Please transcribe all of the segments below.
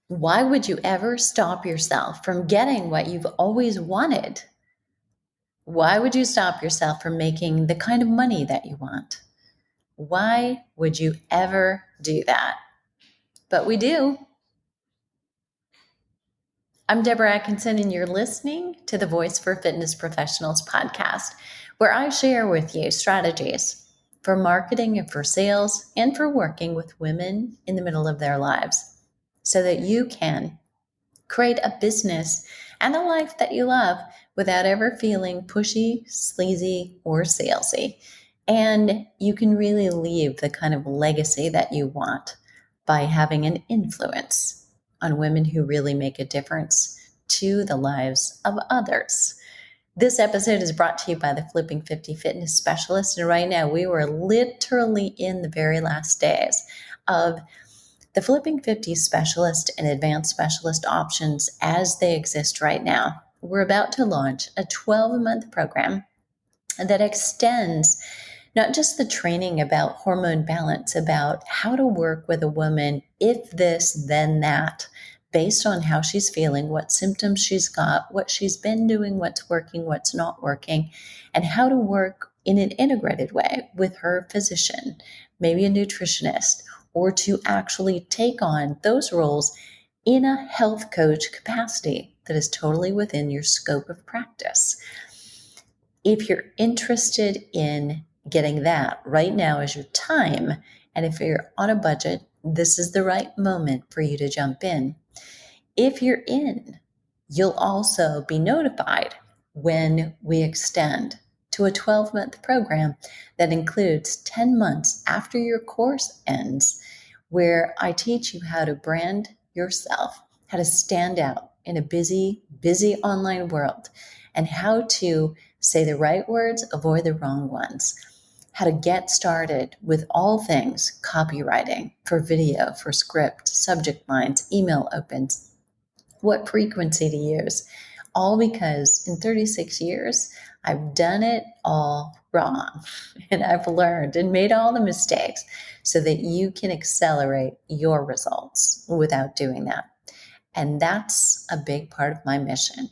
Why would you ever stop yourself from getting what you've always wanted? Why would you stop yourself from making the kind of money that you want? Why would you ever do that? But we do. I'm Deborah Atkinson, and you're listening to the Voice for Fitness Professionals podcast, where I share with you strategies for marketing and for sales and for working with women in the middle of their lives so that you can create a business and a life that you love without ever feeling pushy, sleazy, or salesy. And you can really leave the kind of legacy that you want by having an influence on women who really make a difference to the lives of others. This episode is brought to you by the Flipping 50 Fitness Specialist. And right now, we were literally in the very last days of the Flipping 50 Specialist and Advanced Specialist options as they exist right now. We're about to launch a 12-month program that extends not just the training about hormone balance, about how to work with a woman, if this, then that, based on how she's feeling, what symptoms she's got, what she's been doing, what's working, what's not working, and how to work in an integrated way with her physician, maybe a nutritionist, or to actually take on those roles in a health coach capacity that is totally within your scope of practice. If you're interested in getting that, right now is your time. And if you're on a budget, this is the right moment for you to jump in. If you're in, you'll also be notified when we extend to a 12-month program that includes 10 months after your course ends, where I teach you how to brand yourself, how to stand out in a busy, busy online world, and how to say the right words, avoid the wrong ones, how to get started with all things copywriting for video, for script, subject lines, email opens, what frequency to use, all because in 36 years, I've done it all wrong and I've learned and made all the mistakes so that you can accelerate your results without doing that. And that's a big part of my mission.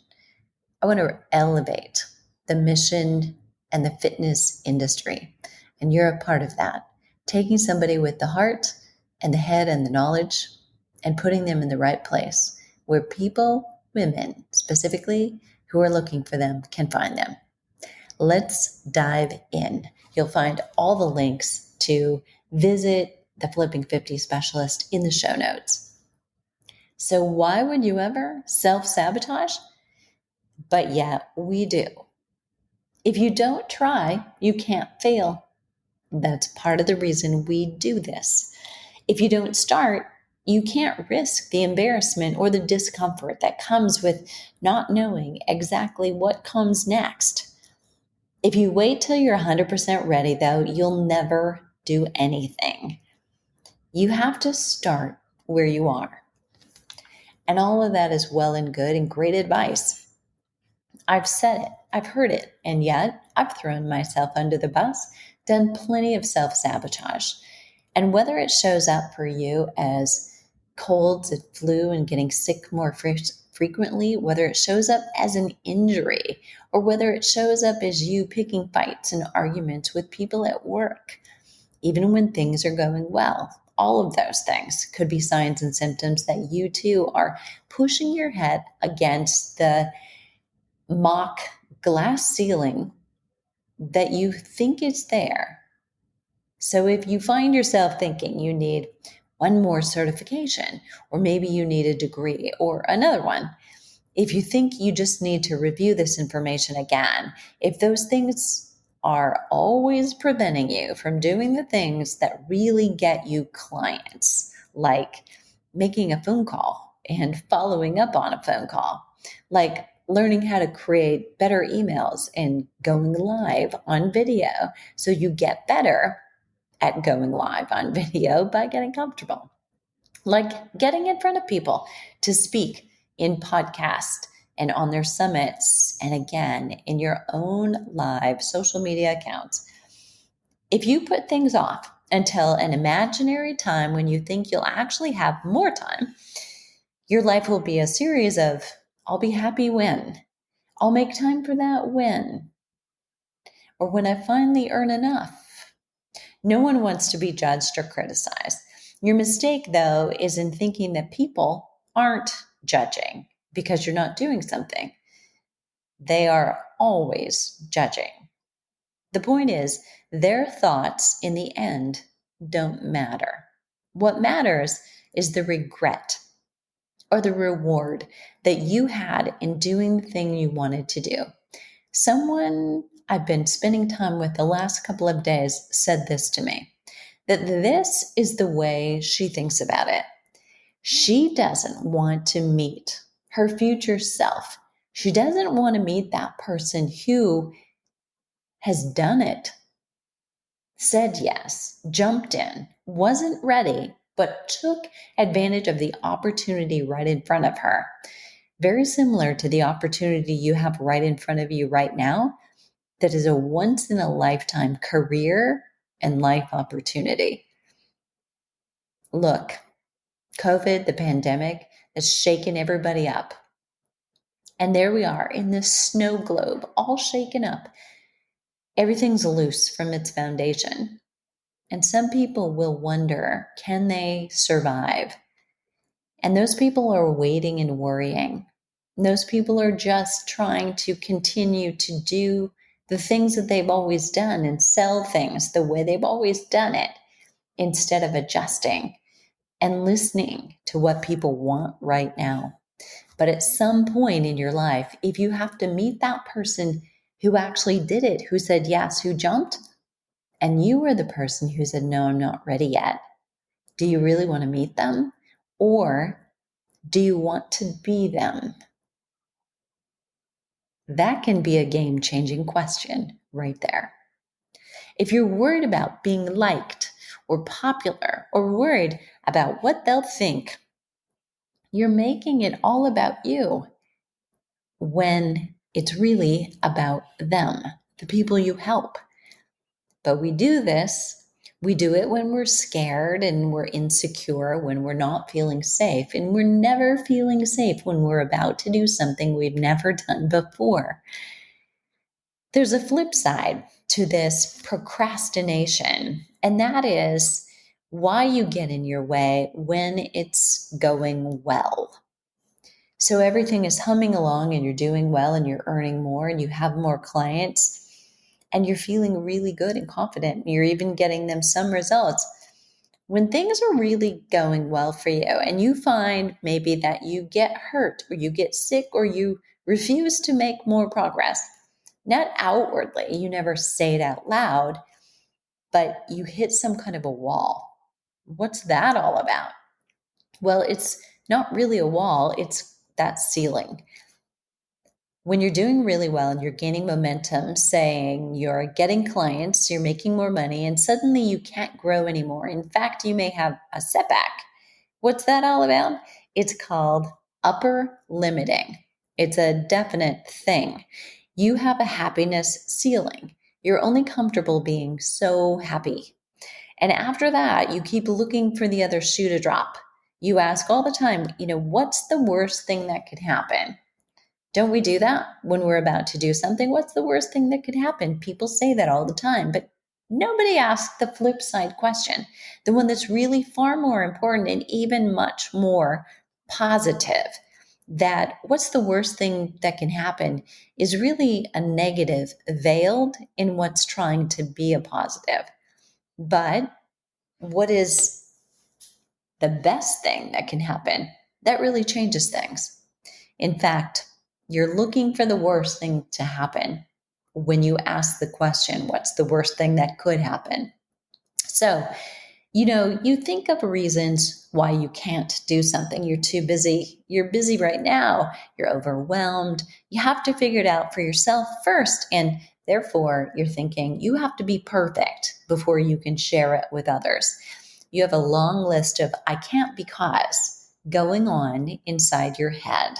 I want to elevate the mission and the fitness industry. And you're a part of that. Taking somebody with the heart and the head and the knowledge and putting them in the right place where people, women specifically, who are looking for them can find them. Let's dive in. You'll find all the links to visit the Flipping 50 Specialist in the show notes. So why would you ever self-sabotage? But yeah, we do. If you don't try, you can't fail. That's part of the reason we do this. If you don't start, you can't risk the embarrassment or the discomfort that comes with not knowing exactly what comes next. If you wait till you're 100% ready, though, you'll never do anything. You have to start where you are. And all of that is well and good and great advice. I've said it, I've heard it, and yet I've thrown myself under the bus, done plenty of self-sabotage. And whether it shows up for you as colds and flu and getting sick more frequently, whether it shows up as an injury, or whether it shows up as you picking fights and arguments with people at work, even when things are going well, all of those things could be signs and symptoms that you too are pushing your head against the mock glass ceiling that you think is there. So if you find yourself thinking you need one more certification, or maybe you need a degree or another one, if you think you just need to review this information again, if those things are always preventing you from doing the things that really get you clients, like making a phone call and following up on a phone call, like learning how to create better emails and going live on video so you get better at going live on video by getting comfortable, like getting in front of people to speak in podcasts and on their summits, and again, in your own live social media accounts. If you put things off until an imaginary time when you think you'll actually have more time, Your life will be a series of, I'll be happy when, I'll make time for that when, or when I finally earn enough. No one wants to be judged or criticized. Your mistake, though, is in thinking that people aren't judging because you're not doing something. They are always judging. The point is, their thoughts in the end don't matter. What matters is the regret or the reward that you had in doing the thing you wanted to do. Someone I've been spending time with the last couple of days said this to me, that this is the way she thinks about it. She doesn't want to meet her future self. She doesn't want to meet that person who has done it, said yes, jumped in, wasn't ready, but took advantage of the opportunity right in front of her. Very similar to the opportunity you have right in front of you right now, that is a once in a lifetime career and life opportunity. Look, COVID, the pandemic, has shaken everybody up. And there we are in this snow globe, all shaken up. Everything's loose from its foundation. And some people will wonder, can they survive? And those people are waiting and worrying. Those people are just trying to continue to do the things that they've always done and sell things the way they've always done it instead of adjusting and listening to what people want right now. But at some point in your life, if you have to meet that person who actually did it, who said yes, who jumped, and you were the person who said, no, I'm not ready yet, do you really want to meet them? Or do you want to be them? That can be a game-changing question right there. If you're worried about being liked or popular or worried about what they'll think, you're making it all about you when it's really about them, the people you help. But we do it when we're scared and we're insecure, when we're not feeling safe, and we're never feeling safe when we're about to do something we've never done before. There's a flip side to this procrastination, and that is why you get in your way when it's going well. So everything is humming along and you're doing well and you're earning more and you have more clients and you're feeling really good and confident. You're even getting them some results. When things are really going well for you and you find maybe that you get hurt or you get sick or you refuse to make more progress, not outwardly, you never say it out loud, but you hit some kind of a wall. What's that all about? Well, it's not really a wall, it's that ceiling. When you're doing really well and you're gaining momentum, saying you're getting clients, you're making more money, and suddenly you can't grow anymore. In fact, you may have a setback. What's that all about? It's called upper limiting. It's a definite thing. You have a happiness ceiling. You're only comfortable being so happy. And after that, you keep looking for the other shoe to drop. You ask all the time, what's the worst thing that could happen? Don't we do that when we're about to do something? What's the worst thing that could happen? People say that all the time, but nobody asks the flip side question, the one that's really far more important and even much more positive. That what's the worst thing that can happen is really a negative veiled in what's trying to be a positive. But what is the best thing that can happen? That really changes things. In fact, you're looking for the worst thing to happen when you ask the question, what's the worst thing that could happen? So, you think of reasons why you can't do something. You're too busy. You're busy right now. You're overwhelmed. You have to figure it out for yourself first. And therefore, you're thinking you have to be perfect before you can share it with others. You have a long list of I can't because going on inside your head.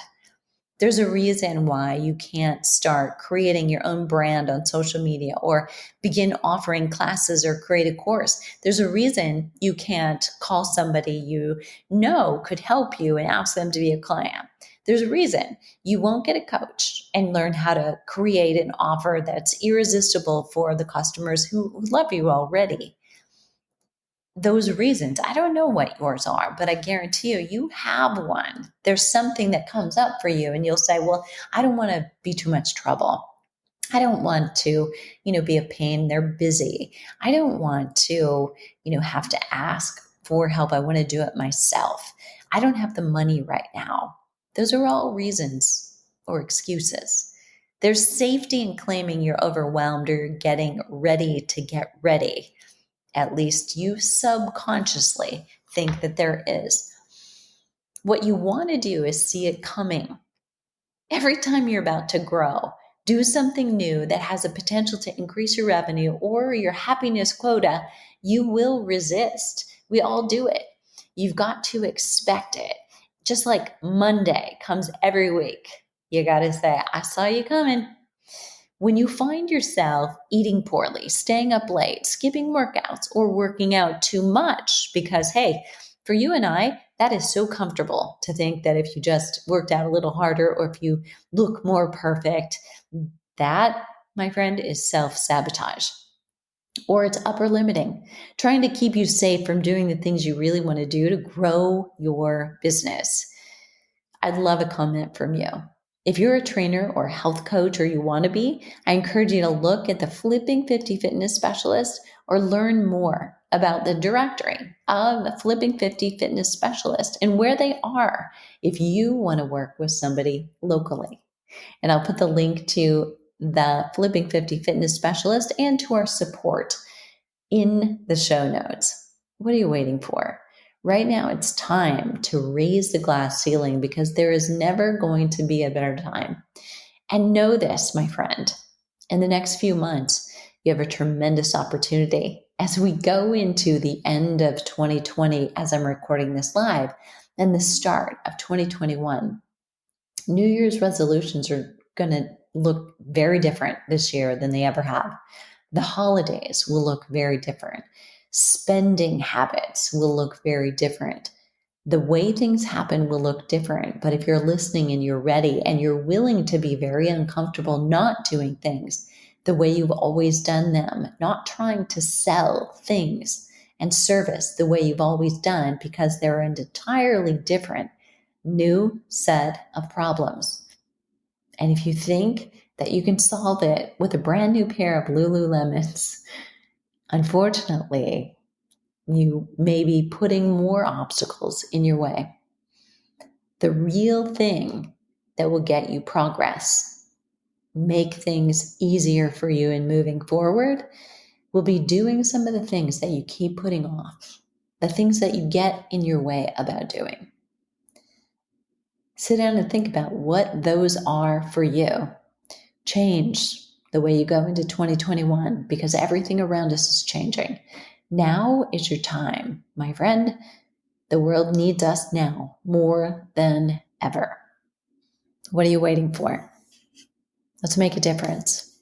There's a reason why you can't start creating your own brand on social media or begin offering classes or create a course. There's a reason you can't call somebody you know could help you and ask them to be a client. There's a reason you won't get a coach and learn how to create an offer that's irresistible for the customers who love you already. Those reasons, I don't know what yours are, but I guarantee you have one. There's something that comes up for you, and you'll say, well, I don't want to be too much trouble. I don't want to, be a pain. They're busy. I don't want to, have to ask for help. I want to do it myself. I don't have the money right now. Those are all reasons or excuses. There's safety in claiming you're overwhelmed or you're getting ready to get ready. At least you subconsciously think that there is. What you want to do is see it coming. Every time you're about to grow, do something new that has a potential to increase your revenue or your happiness quota, you will resist. We all do it. You've got to expect it. Just like Monday comes every week, you got to say, I saw you coming. When you find yourself eating poorly, staying up late, skipping workouts, or working out too much, because hey, for you and I, that is so comfortable to think that if you just worked out a little harder or if you look more perfect, that, my friend, is self-sabotage. Or it's upper limiting, trying to keep you safe from doing the things you really want to do to grow your business. I'd love a comment from you. If you're a trainer or health coach or you want to be, I encourage you to look at the Flipping 50 Fitness Specialist or learn more about the directory of Flipping 50 Fitness Specialist and where they are if you want to work with somebody locally. And I'll put the link to the Flipping 50 Fitness Specialist and to our support in the show notes. What are you waiting for? Right now, it's time to raise the glass ceiling because there is never going to be a better time. And know this, my friend, in the next few months, you have a tremendous opportunity as we go into the end of 2020, as I'm recording this live, and the start of 2021. New Year's resolutions are going to look very different this year than they ever have. The holidays will look very different. Spending habits will look very different. The way things happen will look different. But if you're listening and you're ready and you're willing to be very uncomfortable not doing things the way you've always done them, not trying to sell things and service the way you've always done because they're an entirely different new set of problems. And if you think that you can solve it with a brand new pair of Lululemons, unfortunately, you may be putting more obstacles in your way. The real thing that will get you progress, make things easier for you in moving forward, will be doing some of the things that you keep putting off, the things that you get in your way about doing. Sit down and think about what those are for you. Change the way you go into 2021 because everything around us is changing. Now is your time, my friend. The world needs us now more than ever. What are you waiting for? Let's make a difference.